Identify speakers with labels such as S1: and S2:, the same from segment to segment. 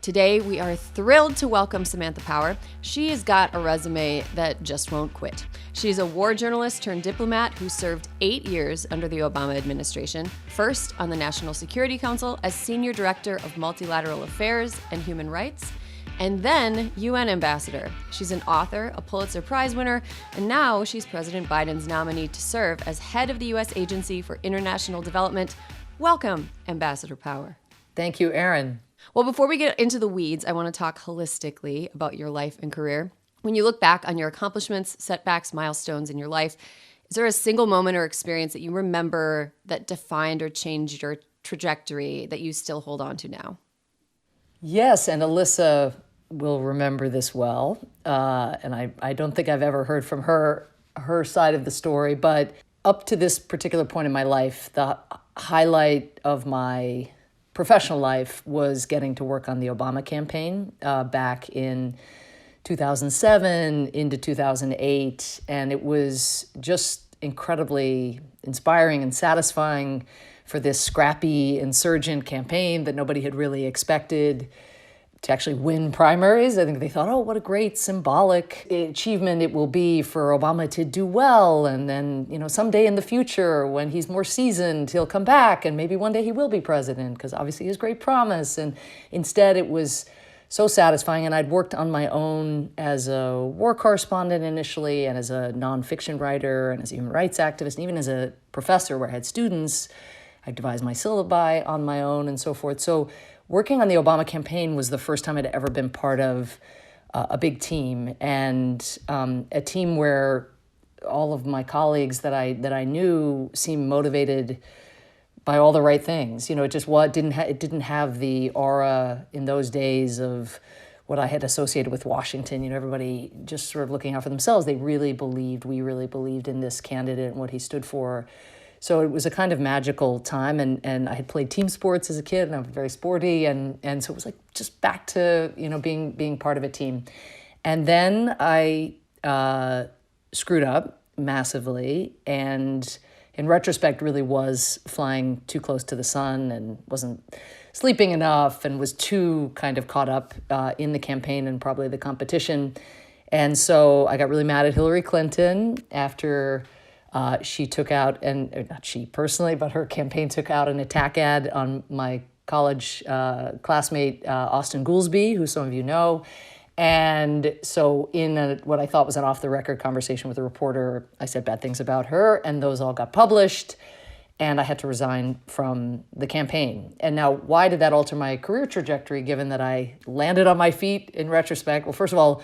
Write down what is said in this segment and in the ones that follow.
S1: Today, we are thrilled to welcome Samantha Power. She has got a resume that just won't quit. She's a war journalist turned diplomat who served 8 years under the Obama administration, first on the National Security Council as Senior Director of Multilateral Affairs and Human Rights, and then UN Ambassador. She's an author, a Pulitzer Prize winner, and now she's President Biden's nominee to serve as head of the U.S. Agency for International Development. Welcome, Ambassador Power.
S2: Thank you, Erin.
S1: Well, before we get into the weeds, I want to talk holistically about your life and career. When you look back on your accomplishments, setbacks, milestones in your life, is there a single moment or experience that you remember that defined or changed your trajectory that you still hold on to now?
S2: Yes, and Alyssa will remember this well. And I don't think I've ever heard from her side of the story. But up to this particular point in my life, the highlight of my professional life was getting to work on the Obama campaign back in 2007 into 2008. And it was just incredibly inspiring and satisfying for this scrappy insurgent campaign that nobody had really expected to actually win primaries. I think they thought, oh, what a great symbolic achievement it will be for Obama to do well. And then, someday in the future, when he's more seasoned, he'll come back and maybe one day he will be president because obviously he has great promise. And instead it was so satisfying. And I'd worked on my own as a war correspondent initially and as a nonfiction writer and as a human rights activist, and even as a professor where I had students. I devised my syllabi on my own and so forth. So working on the Obama campaign was the first time I'd ever been part of a big team, and a team where all of my colleagues that I knew seemed motivated by all the right things. It just it didn't have the aura in those days of what I had associated with Washington. Everybody just sort of looking out for themselves. We really believed in this candidate and what he stood for. So it was a kind of magical time, and I had played team sports as a kid, and I was very sporty, and so it was like just back to being part of a team. And then I screwed up massively, and in retrospect really was flying too close to the sun and wasn't sleeping enough and was too kind of caught up in the campaign and probably the competition. And so I got really mad at Hillary Clinton after she took out, and not she personally, but her campaign took out an attack ad on my college classmate, Austin Goolsbee, who some of you know. And so in what I thought was an off-the-record conversation with a reporter, I said bad things about her, and those all got published, and I had to resign from the campaign. And now, why did that alter my career trajectory, given that I landed on my feet in retrospect? Well, first of all,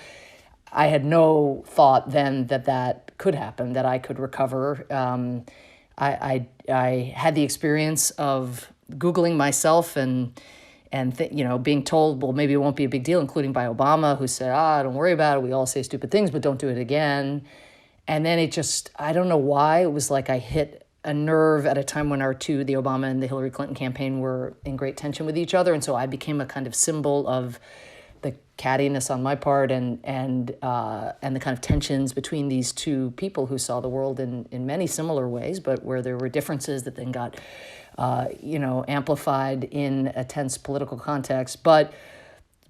S2: I had no thought then that could happen, that I could recover. I had the experience of Googling myself and being told, well, maybe it won't be a big deal, including by Obama, who said, don't worry about it. We all say stupid things, but don't do it again. And then it just, I don't know why, it was like I hit a nerve at a time when the Obama and the Hillary Clinton campaign were in great tension with each other. And so I became a kind of symbol of the cattiness on my part and the kind of tensions between these two people who saw the world in many similar ways, but where there were differences that then got amplified in a tense political context. But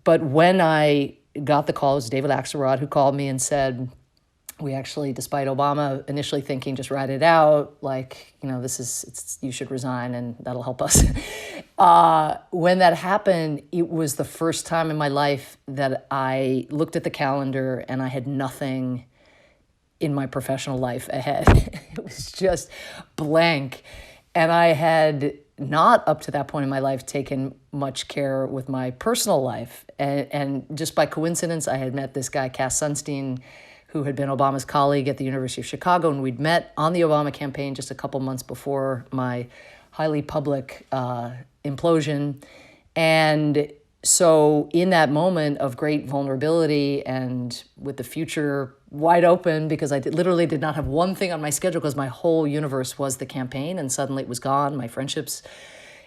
S2: when I got the call, it was David Axelrod who called me and said, we actually, despite Obama initially thinking just write it out, you should resign and that'll help us. When that happened, it was the first time in my life that I looked at the calendar and I had nothing in my professional life ahead. It was just blank. And I had not up to that point in my life taken much care with my personal life. And just by coincidence, I had met this guy, Cass Sunstein, who had been Obama's colleague at the University of Chicago, and we'd met on the Obama campaign just a couple months before my highly public implosion. And so in that moment of great vulnerability and with the future wide open, because I literally did not have one thing on my schedule because my whole universe was the campaign, and suddenly it was gone. My friendships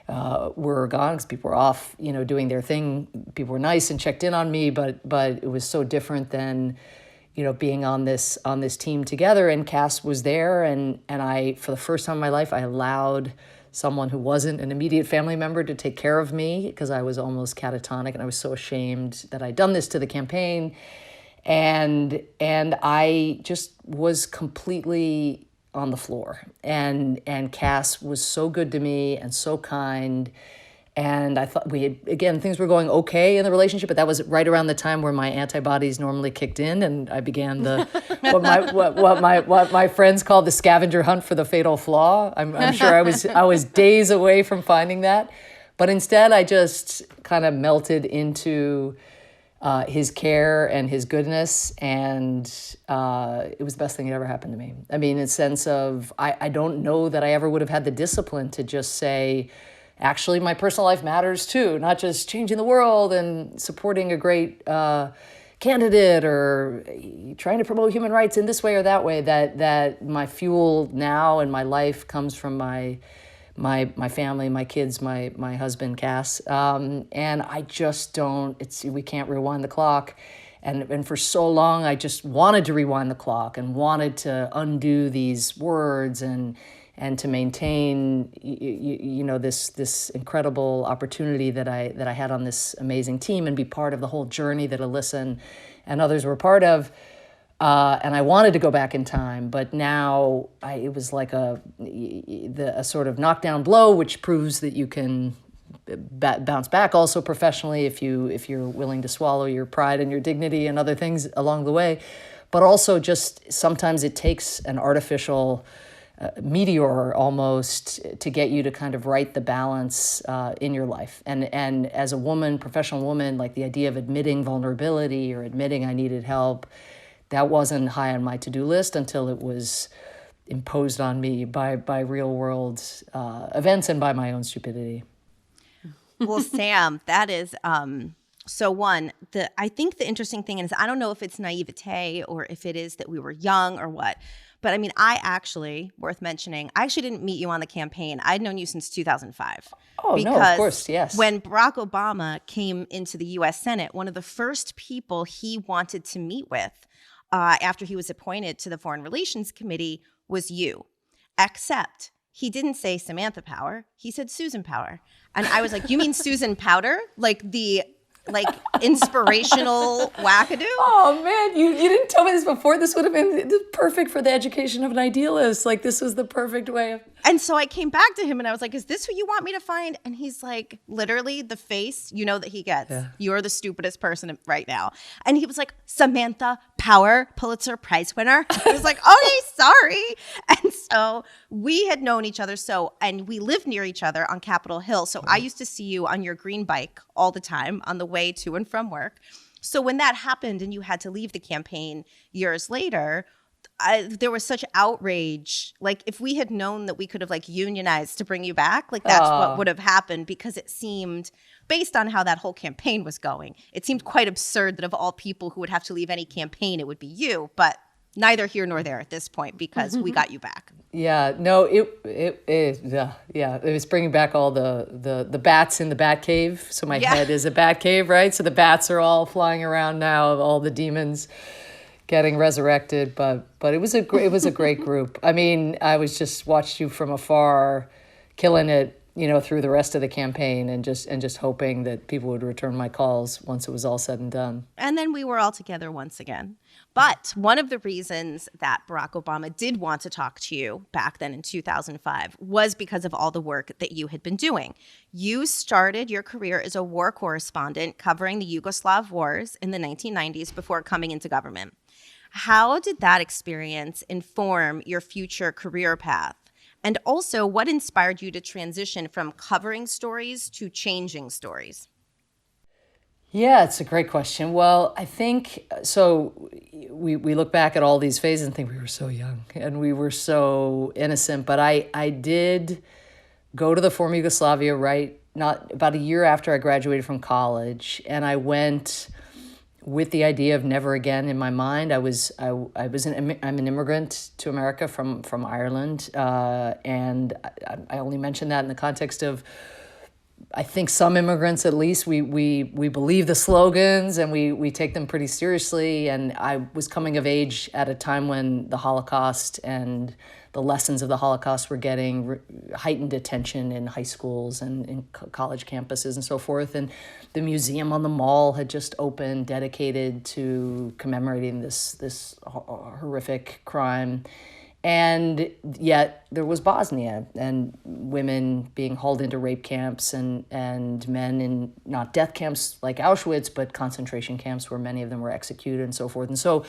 S2: were gone because people were off, doing their thing. People were nice and checked in on me, but it was so different than being on this team together. And Cass was there, and I, for the first time in my life, I allowed someone who wasn't an immediate family member to take care of me because I was almost catatonic, and I was so ashamed that I'd done this to the campaign. And I just was completely on the floor. And Cass was so good to me and so kind. And I thought things were going okay in the relationship, but that was right around the time where my antibodies normally kicked in, and I began the what my friends call the scavenger hunt for the fatal flaw. I'm sure I was days away from finding that, but instead I just kind of melted into his care and his goodness, and it was the best thing that ever happened to me. I mean, in the sense of I don't know that I ever would have had the discipline to just say, actually, my personal life matters too, not just changing the world and supporting a great candidate or trying to promote human rights in this way or that way. That my fuel now and my life comes from my family, my kids, my husband, Cass. And I just don't, we can't rewind the clock. And for so long, I just wanted to rewind the clock and wanted to undo these words and to maintain, this incredible opportunity that I had on this amazing team and be part of the whole journey that Alyssa and others were part of. And I wanted to go back in time, but now it was like a sort of knockdown blow, which proves that you can bounce back also professionally if you're willing to swallow your pride and your dignity and other things along the way. But also just sometimes it takes an artificial meteor almost to get you to kind of right the balance in your life. And as a woman, professional woman, like the idea of admitting vulnerability or admitting I needed help, that wasn't high on my to-do list until it was imposed on me by real world events and by my own stupidity.
S3: Well, Sam, that is so one. I think the interesting thing is I don't know if it's naivete or if it is that we were young or what. But I mean, worth mentioning, I actually didn't meet you on the campaign. I'd known you since 2005.
S2: Oh, no, of course, yes.
S3: When Barack Obama came into the U.S. Senate, one of the first people he wanted to meet with after he was appointed to the Foreign Relations Committee was you. Except he didn't say Samantha Power. He said Susan Power. And I was like, you mean Susan Powder? Like inspirational wackadoo?
S2: Oh man, you didn't tell me this before. This would have been perfect for the education of an idealist. Like this was the perfect way of.
S3: And so I came back to him and I was like, is this who you want me to find? And he's like, literally the face, that he gets. Yeah. You're the stupidest person right now. And he was like, Samantha Power, Pulitzer Prize winner. I was like, okay, sorry. And so we had known each other. And we lived near each other on Capitol Hill. So I used to see you on your green bike all the time on the way to and from work. So when that happened and you had to leave the campaign years later, there was such outrage. Like if we had known that we could have unionized to bring you back, that's what would have happened, because it seemed, based on how that whole campaign was going, it seemed quite absurd that of all people who would have to leave any campaign, it would be you. But neither here nor there at this point, because we got you back.
S2: Yeah, no, it was bringing back all the bats in the bat cave. So my head is a bat cave, right? So the bats are all flying around now, all the demons getting resurrected. But it was a great group. I mean, I was just watched you from afar, killing it, through the rest of the campaign, and just hoping that people would return my calls once it was all said and done.
S3: And then we were all together once again. But one of the reasons that Barack Obama did want to talk to you back then in 2005 was because of all the work that you had been doing. You started your career as a war correspondent covering the Yugoslav wars in the 1990s before coming into government. How did that experience inform your future career path? And also, what inspired you to transition from covering stories to changing stories?
S2: Yeah, it's a great question. Well, I think, so we look back at all these phases and think we were so young and we were so innocent. But I did go to the former Yugoslavia, not about a year after I graduated from college. And I went with the idea of never again in my mind. I'm an immigrant to America from Ireland. And I only mention that in the context of I think some immigrants, at least, we believe the slogans and we take them pretty seriously. And I was coming of age at a time when the Holocaust and the lessons of the Holocaust were getting heightened attention in high schools and in college campuses and so forth. And the museum on the Mall had just opened, dedicated to commemorating this horrific crime. And yet there was Bosnia and women being hauled into rape camps and men in not death camps like Auschwitz, but concentration camps where many of them were executed and so forth. And so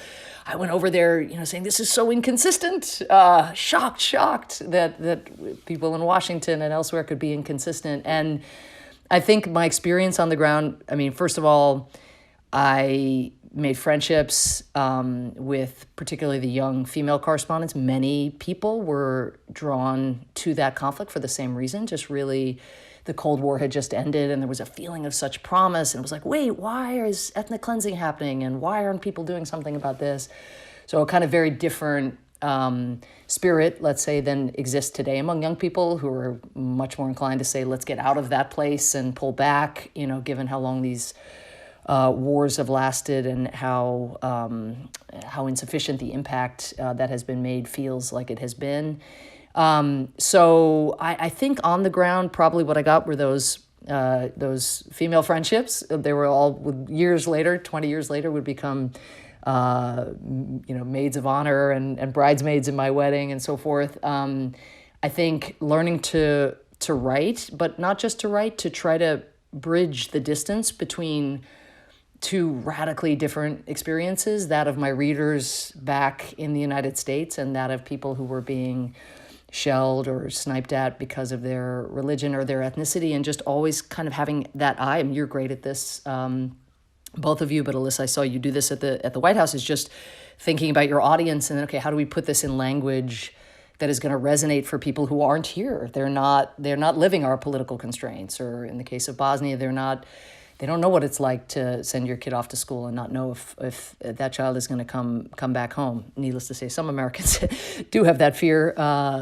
S2: I went over there, saying, this is so inconsistent, shocked that people in Washington and elsewhere could be inconsistent. And I think my experience on the ground, first of all, I made friendships with particularly the young female correspondents. Many people were drawn to that conflict for the same reason. Just really, the Cold War had just ended and there was a feeling of such promise. And it was like, wait, why is ethnic cleansing happening? And why aren't people doing something about this? So a kind of very different spirit, let's say, than exists today among young people who are much more inclined to say, let's get out of that place and pull back, given how long these wars have lasted and how insufficient the impact that has been made feels like it has been. So I think on the ground, probably what I got were those female friendships. They were all years later, 20 years later, would become maids of honor and bridesmaids in my wedding and so forth. I think learning to write, but not just to write, to try to bridge the distance between two radically different experiences, that of my readers back in the United States and that of people who were being shelled or sniped at because of their religion or their ethnicity, and just always kind of having that eye. And you're great at this, both of you, but Alyssa, I saw you do this at the White House, is just thinking about your audience and then, okay, how do we put this in language that is going to resonate for people who aren't here? They're not living our political constraints, or in the case of Bosnia, they don't know what it's like to send your kid off to school and not know if that child is going to come back home. Needless to say, some Americans do have that fear, but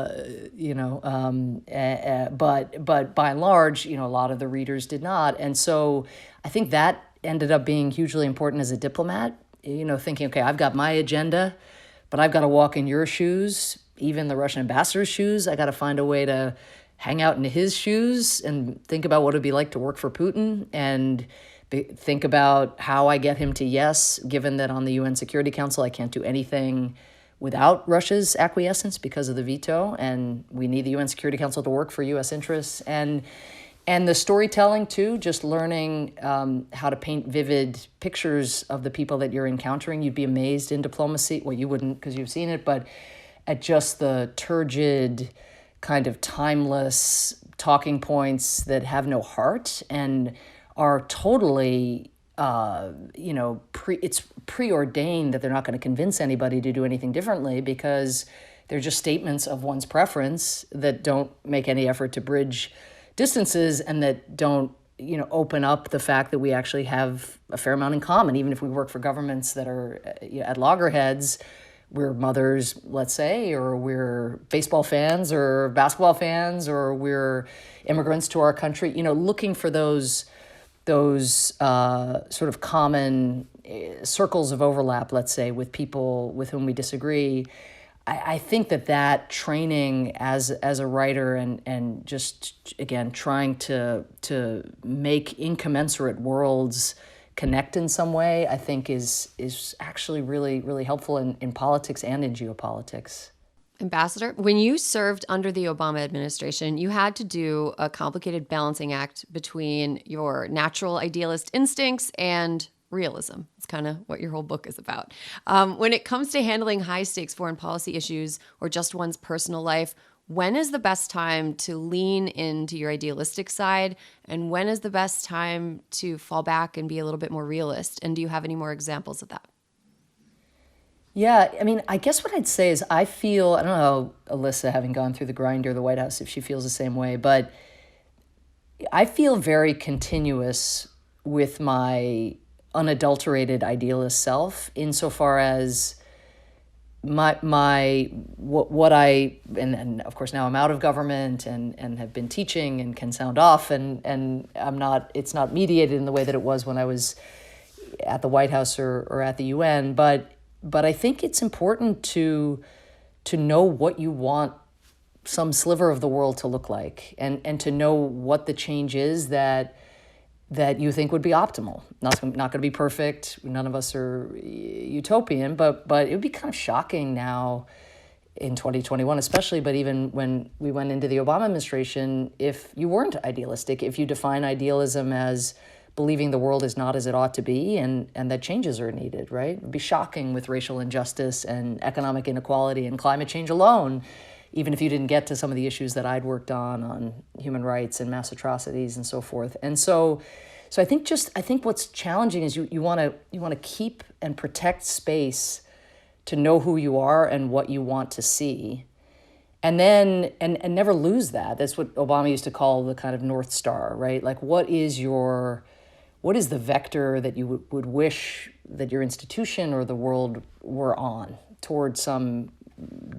S2: by and large, a lot of the readers did not. And so I think that ended up being hugely important as a diplomat, thinking, okay, I've got my agenda, but I've got to walk in your shoes, even the Russian ambassador's shoes. I got to find a way to hang out in his shoes and think about what it'd be like to work for Putin and think about how I get him to yes, given that on the UN Security Council, I can't do anything without Russia's acquiescence because of the veto. And we need the UN Security Council to work for US interests. And the storytelling too, just learning how to paint vivid pictures of the people that you're encountering. You'd be amazed in diplomacy. Well, you wouldn't because you've seen it, but at just the turgid, kind of timeless talking points that have no heart and are totally, it's preordained that they're not going to convince anybody to do anything differently because they're just statements of one's preference that don't make any effort to bridge distances and that don't, open up the fact that we actually have a fair amount in common, even if we work for governments that are at loggerheads. We're mothers, let's say, or we're baseball fans or basketball fans, or we're immigrants to our country, looking for those sort of common circles of overlap, let's say, with people with whom we disagree. I think that training as a writer and just, again, trying to make incommensurate worlds connect in some way, I think is actually really, really helpful in politics and in geopolitics.
S1: Ambassador, when you served under the Obama administration, you had to do a complicated balancing act between your natural idealist instincts and realism. It's kind of what your whole book is about. When it comes to handling high-stakes foreign policy issues or just one's personal life, when is the best time to lean into your idealistic side? And when is the best time to fall back and be a little bit more realist? And do you have any more examples of that?
S2: Yeah, I guess what I'd say is I don't know, Alyssa, having gone through the grinder of the White House, if she feels the same way, but I feel very continuous with my unadulterated idealist self insofar as what I and of course now I'm out of government and have been teaching and can sound off, and it's not mediated in the way that it was when I was at the White House or at the UN, but I think it's important to know what you want some sliver of the world to look like, and to know what the change is that you think would be optimal. Not going to be perfect. None of us are utopian, but it would be kind of shocking now in 2021 especially, but even when we went into the Obama administration, if you weren't idealistic, if you define idealism as believing the world is not as it ought to be and that changes are needed, right? It would be shocking with racial injustice and economic inequality and climate change alone, even if you didn't get to some of the issues that I'd worked on human rights and mass atrocities and so forth. And so I think what's challenging is you want to keep and protect space to know who you are and what you want to see, and then and never lose that. That's what Obama used to call the kind of North Star, right? Like what is the vector that you would wish that your institution or the world were on towards some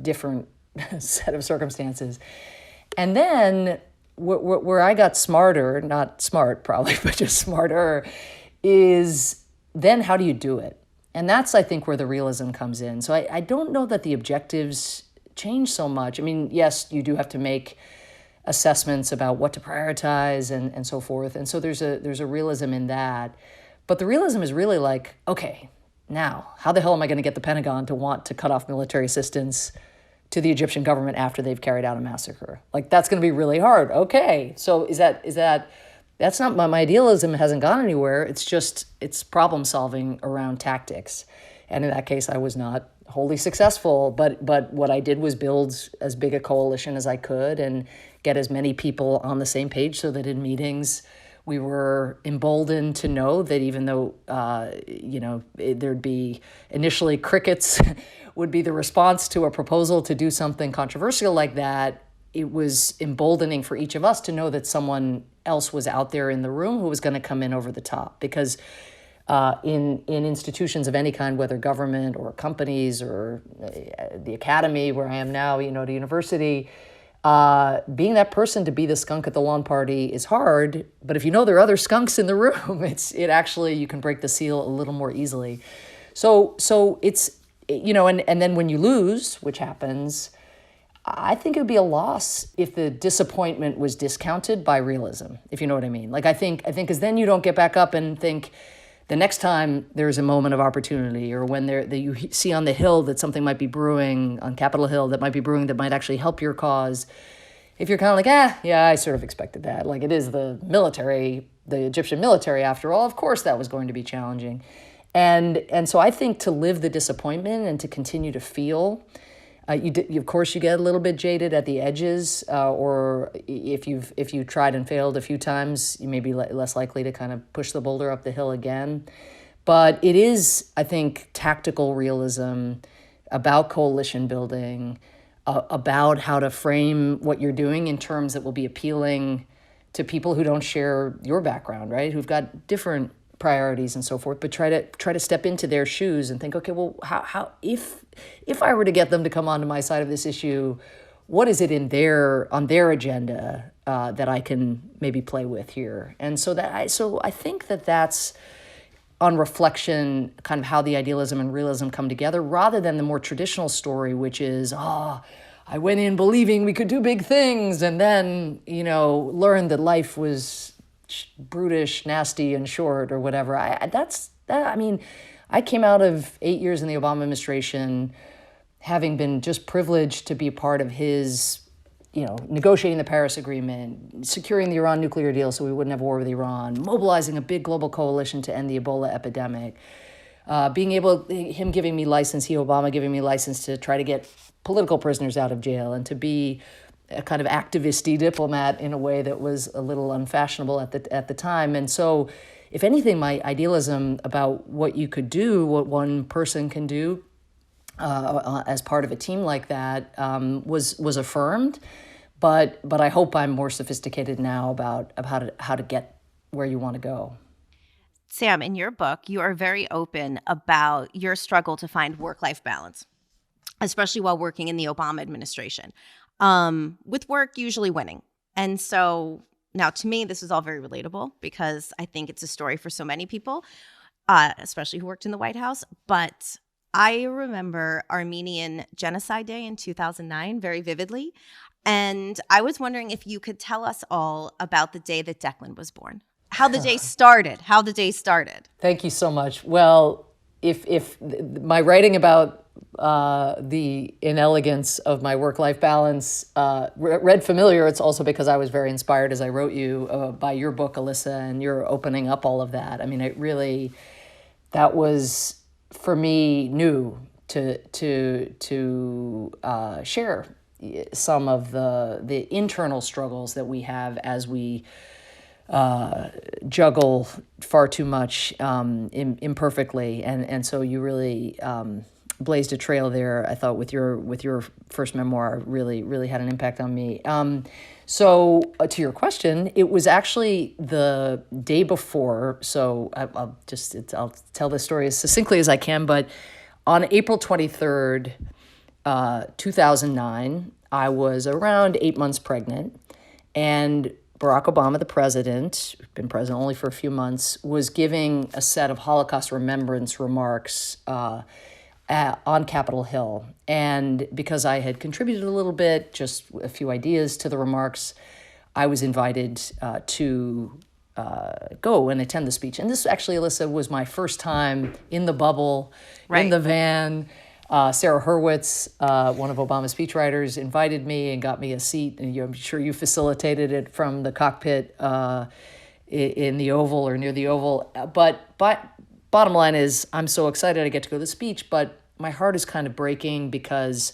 S2: different set of circumstances. And then where I got smarter, not smart probably, but just smarter, is then how do you do it? And that's, I think, where the realism comes in. So I don't know that the objectives change so much. I mean, yes, you do have to make assessments about what to prioritize and so forth. And so there's a realism in that. But the realism is really like, okay, now, how the hell am I going to get the Pentagon to want to cut off military assistance to the Egyptian government after they've carried out a massacre? Like, that's going to be really hard. Okay, so that's not, my idealism hasn't gone anywhere. It's problem solving around tactics. And in that case, I was not wholly successful, but what I did was build as big a coalition as I could and get as many people on the same page so that in meetings we were emboldened to know that even though, there'd be initially crickets would be the response to a proposal to do something controversial like that, it was emboldening for each of us to know that someone else was out there in the room who was going to come in over the top. Because in institutions of any kind, whether government or companies or the academy where I am now, at a university, being that person to be the skunk at the lawn party is hard. But if you know there are other skunks in the room, you can break the seal a little more easily. So it's, and then when you lose, which happens, I think it would be a loss if the disappointment was discounted by realism, if you know what I mean. Like, I think because then you don't get back up and think the next time there's a moment of opportunity, or when you see on the Hill that something might be brewing, on Capitol Hill that might be brewing that might actually help your cause. If you're kind of like, yeah, I sort of expected that. Like, it is the military, the Egyptian military after all, of course that was going to be challenging. And so I think to live the disappointment and to continue to feel, of course you get a little bit jaded at the edges, or if you tried and failed a few times, you may be less likely to kind of push the boulder up the hill again. But it is, I think, tactical realism about coalition building, about how to frame what you're doing in terms that will be appealing to people who don't share your background, right? Who've got different priorities and so forth, but try to step into their shoes and think, okay, well, how if I were to get them to come onto my side of this issue, what is it on their agenda that I can maybe play with here? And so I think that's on reflection, kind of how the idealism and realism come together, rather than the more traditional story, which is, I went in believing we could do big things, and then learned that life was brutish, nasty, and short, or whatever. I came out of 8 years in the Obama administration, having been just privileged to be a part of his, negotiating the Paris Agreement, securing the Iran nuclear deal so we wouldn't have war with Iran, mobilizing a big global coalition to end the Ebola epidemic, Obama giving me license to try to get political prisoners out of jail and to be a kind of activist-y diplomat in a way that was a little unfashionable at the time. And so, if anything, my idealism about what you could do, what one person can do as part of a team like that, was affirmed. But I hope I'm more sophisticated now about how to get where you want to go.
S3: Sam, in your book, you are very open about your struggle to find work-life balance. especially while working in the Obama administration, with work usually winning. And so now to me, this is all very relatable because I think it's a story for so many people, especially who worked in the White House. But I remember Armenian Genocide Day in 2009 very vividly. And I was wondering if you could tell us all about the day that Declan was born, how the day started.
S2: Thank you so much. Well, if my writing about the inelegance of my work-life balance read familiar, it's also because I was very inspired as I wrote you by your book, Alyssa, and you're opening up all of that. I mean, that was for me new to share some of the internal struggles that we have as we juggle far too much imperfectly, and so you really blazed a trail there. I thought with your first memoir really had an impact on me. So to your question, it was actually the day before. So I'll tell this story as succinctly as I can. But on April 23rd, 2009, I was around 8 months pregnant, and Barack Obama, the president, who'd been president only for a few months, was giving a set of Holocaust remembrance remarks on Capitol Hill. And because I had contributed a little bit, just a few ideas to the remarks, I was invited to go and attend the speech. And this actually, Alyssa, was my first time in the bubble, in the van. Sarah Hurwitz, one of Obama's speechwriters, invited me and got me a seat. And I'm sure you facilitated it from the cockpit in the Oval or near the Oval. But bottom line is, I'm so excited I get to go to the speech, but my heart is kind of breaking because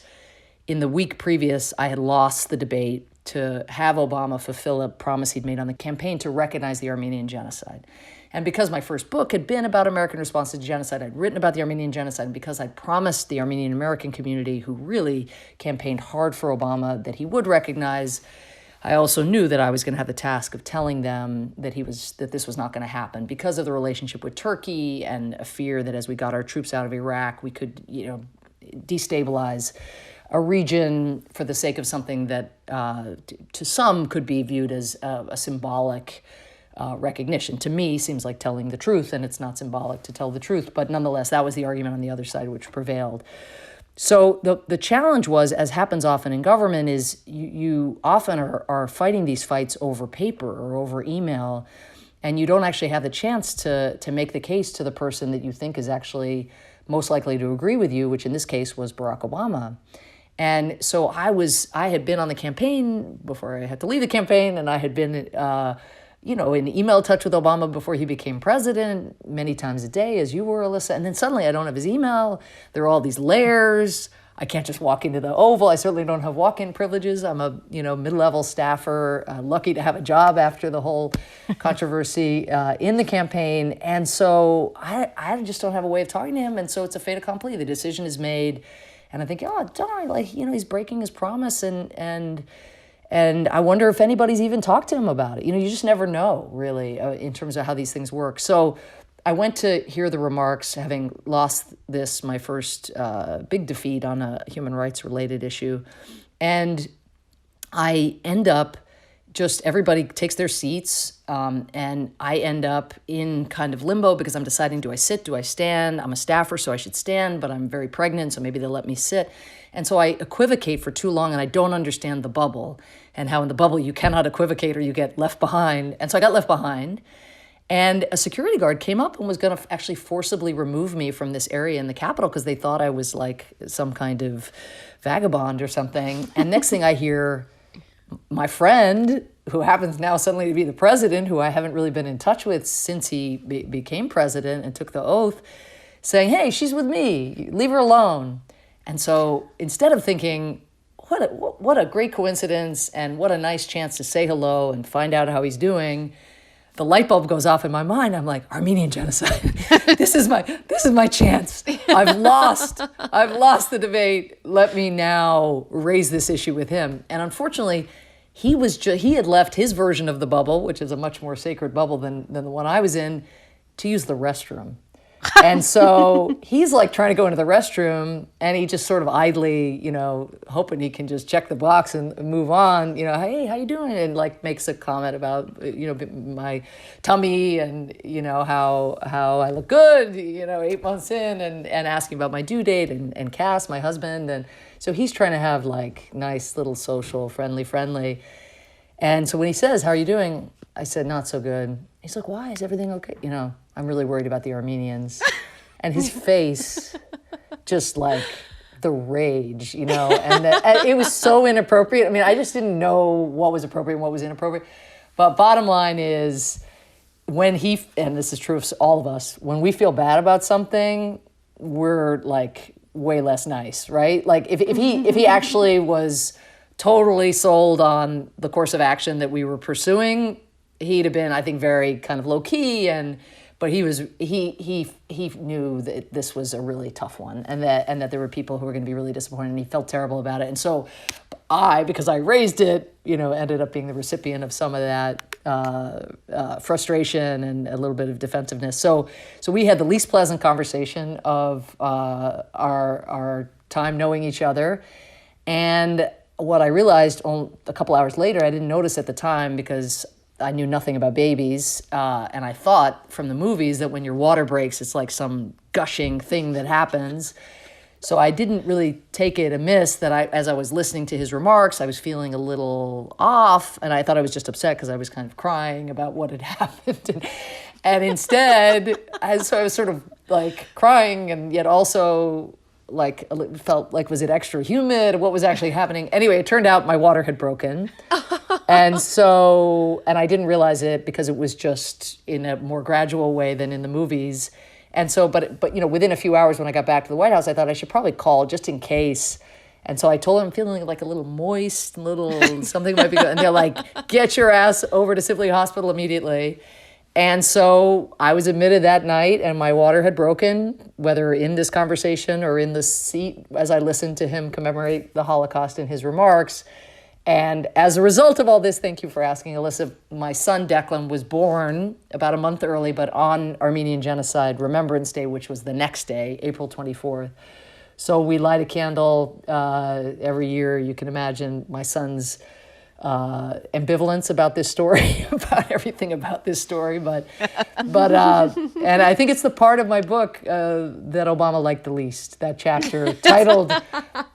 S2: in the week previous, I had lost the debate to have Obama fulfill a promise he'd made on the campaign to recognize the Armenian genocide. And because my first book had been about American response to genocide, I'd written about the Armenian genocide, and because I'd promised the Armenian American community, who really campaigned hard for Obama, that he would recognize, I also knew that I was going to have the task of telling them that this was not going to happen because of the relationship with Turkey and a fear that as we got our troops out of Iraq, we could, destabilize a region for the sake of something that to some could be viewed as a symbolic recognition. To me, seems like telling the truth, and it's not symbolic to tell the truth. But nonetheless, that was the argument on the other side which prevailed. So the challenge was, as happens often in government, is you often are fighting these fights over paper or over email, and you don't actually have the chance to make the case to the person that you think is actually most likely to agree with you, which in this case was Barack Obama. And so I had been on the campaign before I had to leave the campaign, and I had been in email touch with Obama before he became president many times a day, as you were, Alyssa. And then suddenly I don't have his email. There are all these layers. I can't just walk into the Oval. I certainly don't have walk-in privileges. I'm a mid-level staffer, lucky to have a job after the whole controversy in the campaign. And so I just don't have a way of talking to him. And so it's a fait accompli. The decision is made. And I think, oh, darn, he's breaking his promise. And I wonder if anybody's even talked to him about it. You just never know, really, in terms of how these things work. So I went to hear the remarks, having lost my first big defeat on a human rights-related issue. And I end up everybody takes their seats, and I end up in kind of limbo because I'm deciding, do I sit, do I stand? I'm a staffer, so I should stand, but I'm very pregnant, so maybe they'll let me sit. And so I equivocate for too long, and I don't understand the bubble and how in the bubble you cannot equivocate or you get left behind. And so I got left behind, and a security guard came up and was going to actually forcibly remove me from this area in the Capitol because they thought I was like some kind of vagabond or something. And next thing I hear, my friend, who happens now suddenly to be the president, who I haven't really been in touch with since he became president and took the oath, saying, hey, she's with me, leave her alone. And so instead of thinking, what a great coincidence and what a nice chance to say hello and find out how he's doing, the light bulb goes off in my mind. I'm like, Armenian genocide. This is my chance. I've lost the debate. Let me now raise this issue with him. And unfortunately, he had left his version of the bubble, which is a much more sacred bubble than the one I was in, to use the restroom. And so he's like trying to go into the restroom, and he just sort of idly, hoping he can just check the box and move on, hey, how you doing? And like makes a comment about, my tummy and, how I look good, 8 months in, and asking about my due date and Cass, my husband. And so he's trying to have like nice little social, friendly. And so when he says, how are you doing? I said, not so good. He's like, why? Is everything okay? I'm really worried about the Armenians. And his face, just like the rage, and it was so inappropriate. I mean, I just didn't know what was appropriate and what was inappropriate. But bottom line is, when and this is true of all of us, when we feel bad about something, we're like way less nice, right? Like if he actually was totally sold on the course of action that we were pursuing, he'd have been, I think, very kind of low key, but he knew that this was a really tough one, and that there were people who were going to be really disappointed, and he felt terrible about it. And so because I raised it, ended up being the recipient of some of that frustration and a little bit of defensiveness. So we had the least pleasant conversation of our time knowing each other. And what I realized a couple hours later, I didn't notice at the time because I knew nothing about babies, and I thought from the movies that when your water breaks, it's like some gushing thing that happens. So I didn't really take it amiss that as I was listening to his remarks, I was feeling a little off, and I thought I was just upset because I was kind of crying about what had happened. And instead, so I was sort of like crying, and yet also like felt like, was it extra humid? What was actually happening? Anyway, it turned out my water had broken. And I didn't realize it because it was just in a more gradual way than in the movies. And so, but within a few hours when I got back to the White House, I thought I should probably call just in case. And so I told him I'm feeling like a little moist, something might be good. And they're like, get your ass over to Sibley Hospital immediately. And so I was admitted that night, and my water had broken, whether in this conversation or in the seat as I listened to him commemorate the Holocaust in his remarks. And as a result of all this, thank you for asking, Alyssa, my son Declan was born about a month early, but on Armenian Genocide Remembrance Day, which was the next day, April 24th. So we light a candle every year. You can imagine my son's ambivalence about this story, about everything about this story, but and I think it's the part of my book that Obama liked the least. That chapter titled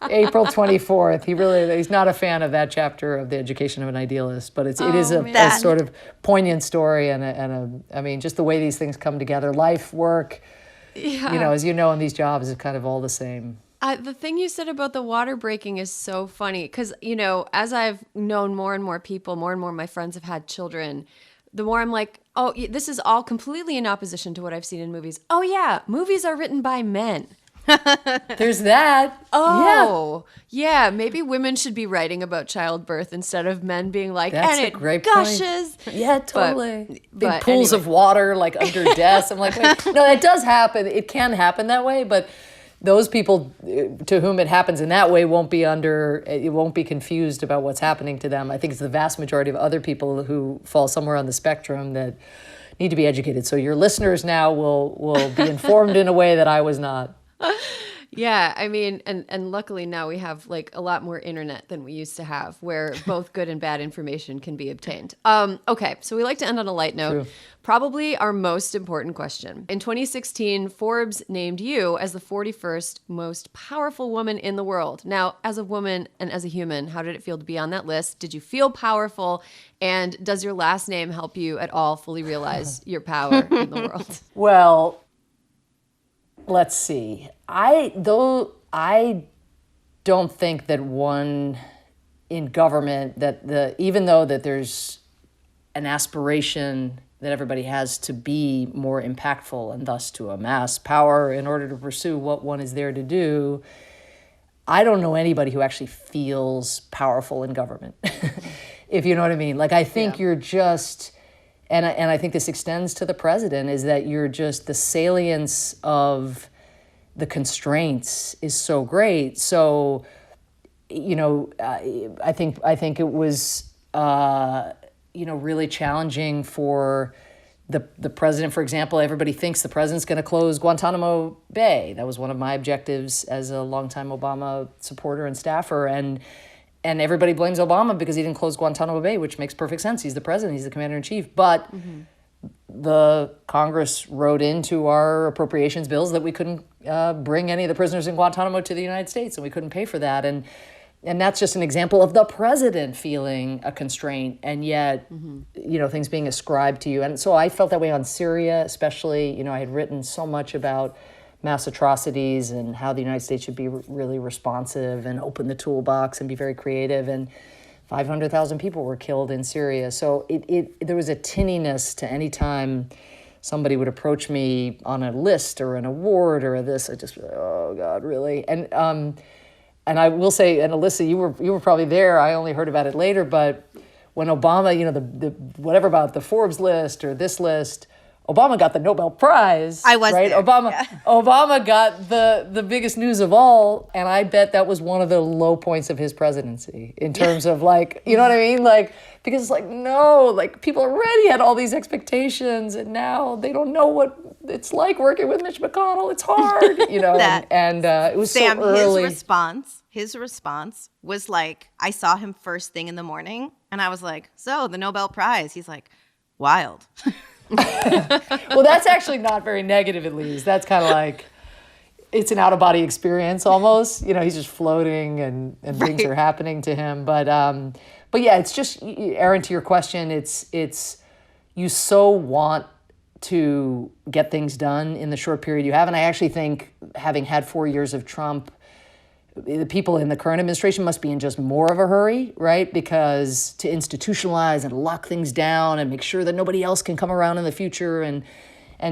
S2: April 24th. He's not a fan of that chapter of The Education of an Idealist, but it is a sort of poignant story and I mean, just the way these things come together, life, work. Yeah. As you know, in these jobs, is kind of all the same.
S1: The thing you said about the water breaking is so funny because, as I've known more and more people, more and more of my friends have had children, the more I'm like, oh, this is all completely in opposition to what I've seen in movies. Oh, yeah, movies are written by men.
S2: There's that.
S1: Oh, yeah. Maybe women should be writing about childbirth instead of men being like,
S2: that's
S1: and
S2: a great
S1: gushes.
S2: Point. Yeah, totally.
S1: But
S2: Big pools of water like under desks. I'm like, wait, no, that does happen. It can happen that way, but those people to whom it happens in that way won't be confused about what's happening to them. I think it's the vast majority of other people who fall somewhere on the spectrum that need to be educated. So your listeners now will be informed in a way that I was not.
S1: Yeah, I mean, and luckily now we have like a lot more internet than we used to have, where both good and bad information can be obtained. Okay, so we like to end on a light note.
S2: True.
S1: Probably our most important question. In 2016, Forbes named you as the 41st most powerful woman in the world. Now, as a woman and as a human, how did it feel to be on that list? Did you feel powerful? And does your last name help you at all fully realize your power in the world?
S2: Well, let's see. I don't think that one in government even though that there's an aspiration that everybody has to be more impactful and thus to amass power in order to pursue what one is there to do, I don't know anybody who actually feels powerful in government, if you know what I mean. Like, I think you're just, and I think this extends to the president, is that you're just, the salience of the constraints is so great. So, I think it was, really challenging for The president, for example, everybody thinks the president's going to close Guantanamo Bay. That was one of my objectives as a longtime Obama supporter and staffer. And everybody blames Obama because he didn't close Guantanamo Bay, which makes perfect sense. He's the president. He's the commander-in-chief. But the Congress wrote into our appropriations bills that we couldn't bring any of the prisoners in Guantanamo to the United States, and we couldn't pay for that. And that's just an example of the president feeling a constraint, and yet, things being ascribed to you. And so I felt that way on Syria, especially. I had written so much about mass atrocities and how the United States should be really responsive and open the toolbox and be very creative. And 500,000 people were killed in Syria. So there was a tinniness to any time somebody would approach me on a list or an award or this. I just, oh God, really? And I will say, and Alyssa, you were probably there. I only heard about it later, but when Obama, the whatever about the Forbes list or this list, Obama got the Nobel Prize.
S3: I was
S2: right.
S3: There.
S2: Obama got the biggest news of all, and I bet that was one of the low points of his presidency in terms of you know what I mean? Because it's no, people already had all these expectations, and now they don't know what it's like working with Mitch McConnell. It's hard, and it was
S3: Sam,
S2: so early.
S3: His response was I saw him first thing in the morning, and I was like, so the Nobel Prize. He's like, wild.
S2: Well, that's actually not very negative, at least. That's kind of it's an out-of-body experience almost. He's just floating and things are happening to him. But yeah, it's just, Erin, to your question, it's you so want to get things done in the short period you have. And I actually think, having had 4 years of Trump, the people in the current administration must be in just more of a hurry, right? Because to institutionalize and lock things down and make sure that nobody else can come around in the future and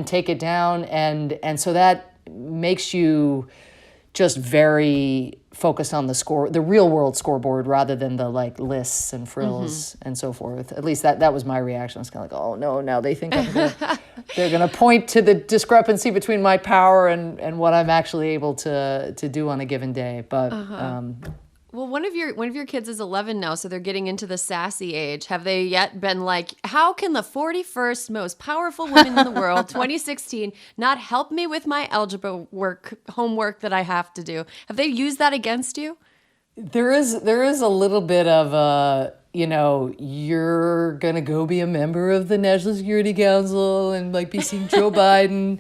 S2: take it down. And so that makes you just very focused on the real world scoreboard, rather than the lists and frills and so forth. At least that was my reaction. I was kind of oh no, now they think they're going to point to the discrepancy between my power and what I'm actually able to do on a given day. But
S1: well, one of your kids is 11 now, so they're getting into the sassy age. Have they yet been how can the 41st most powerful woman in the world, 2016, not help me with my algebra homework that I have to do? Have they used that against you?
S2: There is a little bit of you're gonna go be a member of the National Security Council and be seeing Joe Biden,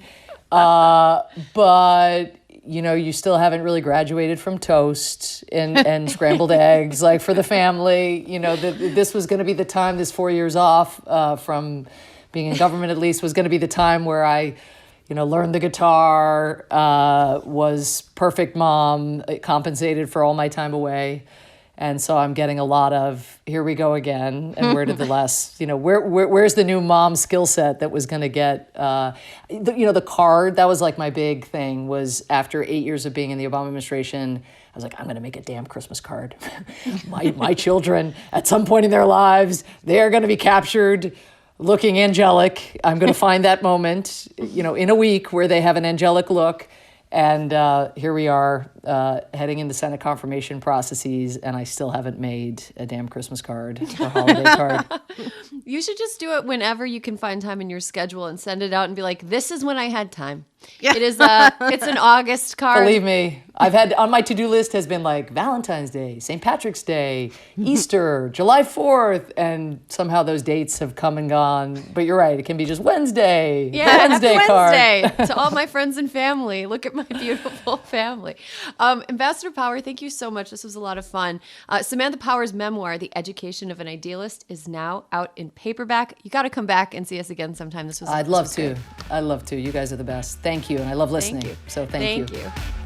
S2: but you still haven't really graduated from toast and scrambled eggs, for the family. This was going to be the time, this 4 years off from being in government, at least, was going to be the time where I, learned the guitar, was perfect mom, compensated for all my time away. And so I'm getting a lot of, here we go again. And where did the last, where's the new mom skill set that was going to get, the card, that was my big thing, was after 8 years of being in the Obama administration, I was I'm going to make a damn Christmas card. my children, at some point in their lives, they are going to be captured looking angelic. I'm going to find that moment, in a week where they have an angelic look. And here we are heading into Senate confirmation processes, and I still haven't made a damn Christmas card or holiday card.
S1: You should just do it whenever you can find time in your schedule and send it out and be this is when I had time. Yeah. It is it's an August card.
S2: Believe me, I've had on my to-do list has been Valentine's Day, St. Patrick's Day, Easter, July 4th, and somehow those dates have come and gone. But you're right, it can be just Wednesday.
S1: Yeah,
S2: Wednesday
S1: happy
S2: card.
S1: Wednesday to all my friends and family. Look at my beautiful family. Ambassador Power, thank you so much. This was a lot of fun. Samantha Power's memoir, The Education of an Idealist, is now out in paperback. You got to come back and see us again sometime.
S2: I'd love to. I'd love to. You guys are the best. Thank you, and I love listening.
S1: Thank you.
S2: So thank you.
S1: Thank you.